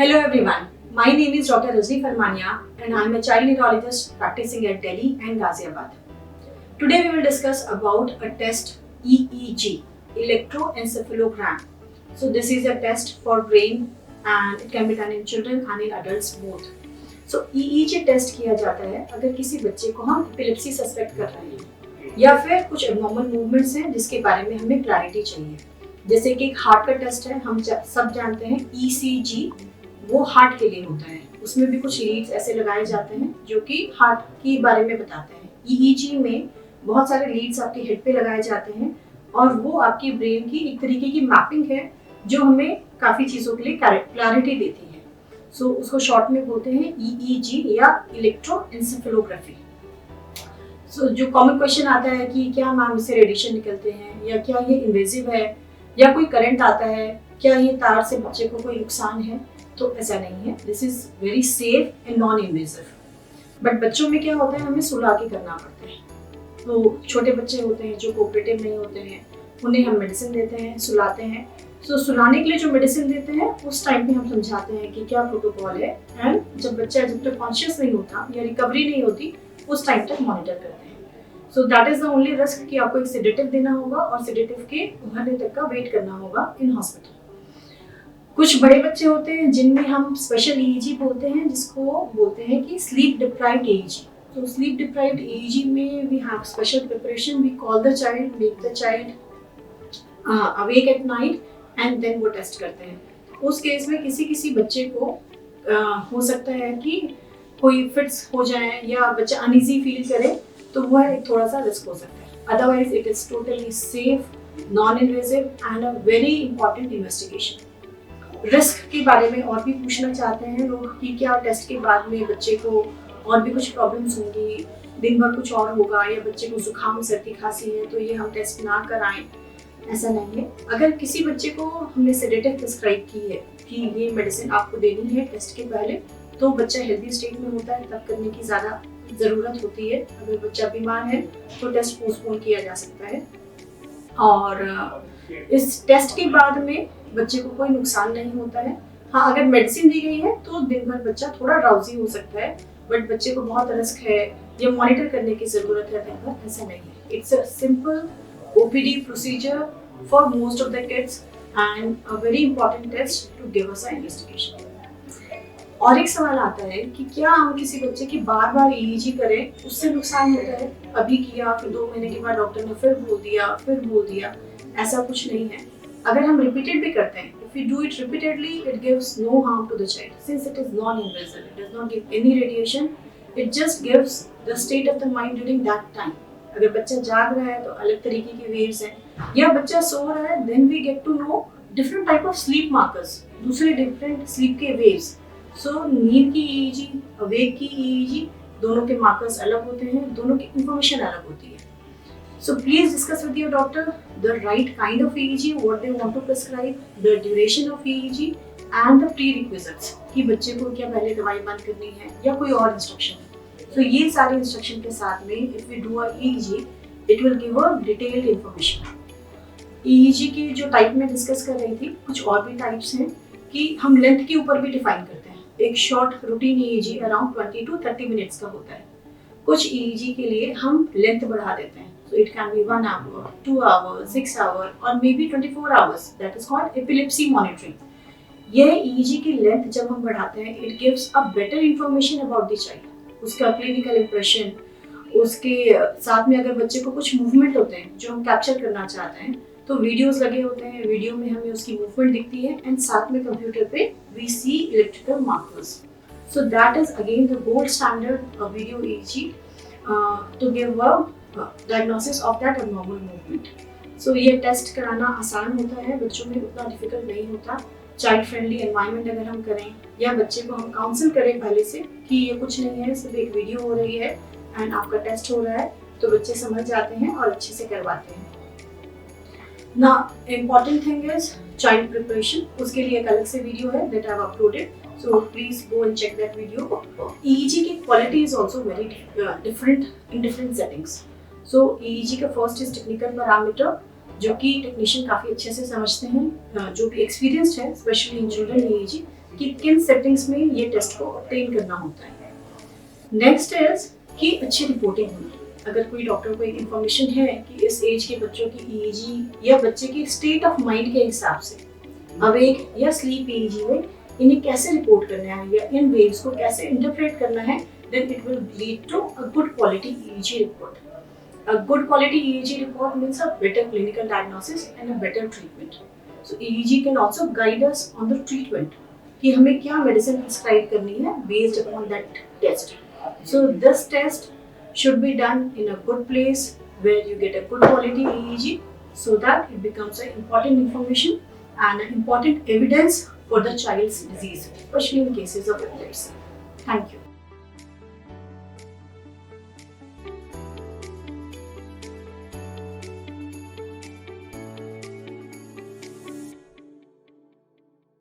Hello everyone, my name is Dr. Rajni Farmania and I am a child neurologist practicing at Delhi and Ghaziabad. Today we will discuss about a test EEG, electroencephalogram. So this is a test for brain and it can be done in children and in adults both. So EEG test किया जाता है अगर किसी बच्चे को हम epilepsy suspect कर रहे हैं या फिर कुछ एबनॉर्मल मूवमेंट्स हैं जिसके बारे में हमें क्लैरिटी चाहिए। जैसे कि एक हार्ट का टेस्ट है, हम सब जानते हैं ECG वो हार्ट के लिए होता है, उसमें भी कुछ लीड्स ऐसे लगाए जाते हैं जो कि हार्ट के बारे में बताते हैं। EEG में बहुत सारे लीड्स आपके हेड पे लगाए जाते हैं और वो आपकी ब्रेन की एक तरीके की मैपिंग है जो हमें काफ़ी चीज़ों के लिए क्लैरिटी देती है। सो उसको शॉर्ट में बोलते हैं EEG या इलेक्ट्रोएन्सेफेलोग्राफी। सो जो कॉमन क्वेश्चन आता है कि क्या मैम इससे रेडिएशन निकलते हैं या क्या ये इन्वेजिव है या कोई करंट आता है, क्या ये तार से बच्चे को कोई नुकसान है, तो ऐसा नहीं है। This is very safe and non invasive. But बच्चों में क्या होता है, हमें सुला के करना पड़ता है। तो छोटे बच्चे होते हैं जो कोऑपरेटिव नहीं होते हैं, उन्हें हम मेडिसिन देते हैं, सुलाते हैं। सो सुलाने के लिए जो मेडिसिन देते हैं उस टाइम पे हम समझाते हैं कि क्या प्रोटोकॉल है, एंड जब तक कॉन्शियस नहीं होता या रिकवरी नहीं होती उस टाइम तक मॉनिटर करते हैं। सो that is the only risk कि आपको एक सेडेटिव देना होगा और सेडेटिव के उभरने तक का वेट करना होगा इन हॉस्पिटल। कुछ बड़े बच्चे होते हैं जिनमें हम स्पेशल EEG बोलते हैं, जिसको बोलते हैं कि स्लीप डिप्राइव्ड EEG। तो स्लीप डिप्राइव्ड EEG में we have special preparation, we call the child, make the child awake at night and then वो टेस्ट करते हैं। उस केस में किसी बच्चे को हो सकता है कि कोई फिट्स हो जाए या बच्चा अनईजी फील करे, तो वह थोड़ा सा रिस्क हो सकता है। Otherwise it is totally safe, non invasive and a very important investigation. Risk के बारे में और भी पूछना चाहते हैं लोग कि क्या टेस्ट के बाद में बच्चे को और भी कुछ प्रॉब्लम्स होंगी, दिन भर कुछ और होगा, या बच्चे को जुकाम सर्दी खांसी है तो ये हम टेस्ट ना कराएं। ऐसा नहीं है। अगर किसी बच्चे को हमने सेडेटिव प्रिस्क्राइब की है कि ये मेडिसिन आपको देनी है टेस्ट के पहले, तो बच्चा हेल्दी स्टेट में होता है तब करने की ज़्यादा ज़रूरत होती है। अगर बच्चा बीमार है तो टेस्ट पोस्टपोन किया जा सकता है। और इस टेस्ट के बाद में बच्चे को कोई नुकसान नहीं होता है। हाँ, अगर मेडिसिन दी गई है तो दिन भर बच्चा थोड़ा ड्राउजी हो सकता है, बट बच्चे को बहुत रिस्क है या मॉनिटर करने की ज़रूरत है दिन भर, ऐसा नहीं है। It's a simple OPD procedure for most of the kids and a very important test to give us an investigation. और एक सवाल आता है कि क्या हम किसी बच्चे की बार EEG करें उससे नुकसान होता है? अभी किया फिर 2 महीने के बाद डॉक्टर ने फिर बोल दिया, ऐसा कुछ नहीं है। अगर हम रिपीटेड भी करते हैं, if we do it repeatedly, it gives no harm to the child since it is non-invasive. It does not give any radiation. It just gives the state of the mind during that time. अगर बच्चा जाग रहा है तो अलग तरीके की waves हैं, या बच्चा सो रहा है, then we get to know different type of sleep markers, दूसरे डिफरेंट स्लीप के वेव्स। सो नींद की EEG, अवेक की EEG, दोनों के मार्कर्स अलग होते हैं, दोनों की इंफॉर्मेशन अलग होती है। So please discuss with your doctor the right kind of EEG, what they want to prescribe, the duration of EEG and the prerequisites कि बच्चे को क्या पहले दवाई बंद करनी है या कोई और इंस्ट्रक्शन है। तो ये सारे इंस्ट्रक्शन के साथ में if we do a EEG, it will give a detailed information. EEG की जो टाइप में डिस्कस कर रही थी, कुछ और भी टाइप्स हैं कि हम लेंथ के ऊपर भी डिफाइन करते हैं। एक short routine EEG around 20 to 30 minutes का होता है। कुछ EEG के लिए हम लेंथ बढ़ा देते हैं, so it can be 1 hour, 2 hours, 6 hours और maybe 24 hours. That is called epilepsy monitoring. यह EEG की लेंथ जब हम बढ़ाते हैं, it gives a better information about the child. उसका क्लिनिकल इम्प्रेशन, उसके साथ में अगर बच्चे को कुछ मूवमेंट होते हैं जो हम कैप्चर करना चाहते हैं, तो वीडियोस लगे होते हैं, वीडियो में हमें उसकी मूवमेंट दिखती है एंड साथ में कंप्यूटर पे we see electrical markers. So that is again the gold standard of video EEG to give a diagnosis of that abnormal movement. So ये टेस्ट कराना आसान होता है, बच्चों में उतना डिफिकल्ट नहीं होता। चाइल्ड फ्रेंडली एनवायरनमेंट अगर हम करें या बच्चे को हम काउंसिल करें पहले से कि ये कुछ नहीं है, सिर्फ एक वीडियो हो रही है एंड आपका टेस्ट हो रहा है, तो बच्चे समझ जाते हैं और अच्छे से करवाते हैं ना। Important thing is child preparation, उसके लिए एक अलग से वीडियो है that I have uploaded, so please go and check that video. EEG की quality is also very different in different settings. So EEG का फर्स्ट इज टेक्निकल पैरामीटर, जो कि टेक्नीशियन काफ़ी अच्छे से समझते हैं, जो भी एक्सपीरियंस्ड है, स्पेशली इन चिल्ड्रन EEG, कि किन सेटिंग्स में ये टेस्ट को ऑब्टेन करना होता है। नेक्स्ट इज कि अच्छी रिपोर्टिंग होगी। अगर कोई डॉक्टर को एक इन्फॉर्मेशन है कि इस एज के बच्चों की ईईजी या बच्चे के स्टेट ऑफ माइंड के हिसाब से अवेक या स्लीप ईईजी में इन्हें कैसे रिपोर्ट करना है या इन वेव्स को कैसे इंटरप्रेट करना है, then it will lead to a good quality EEG report. A good quality EEG report means a better clinical diagnosis and a better treatment. So EEG can also guide us on the treatment कि हमें क्या medicine prescribe करनी है based upon that test. So this test should be done in a good place where you get a good quality EEG so that it becomes an important information and an important evidence for the child's disease, especially in cases of epilepsy. Thank you.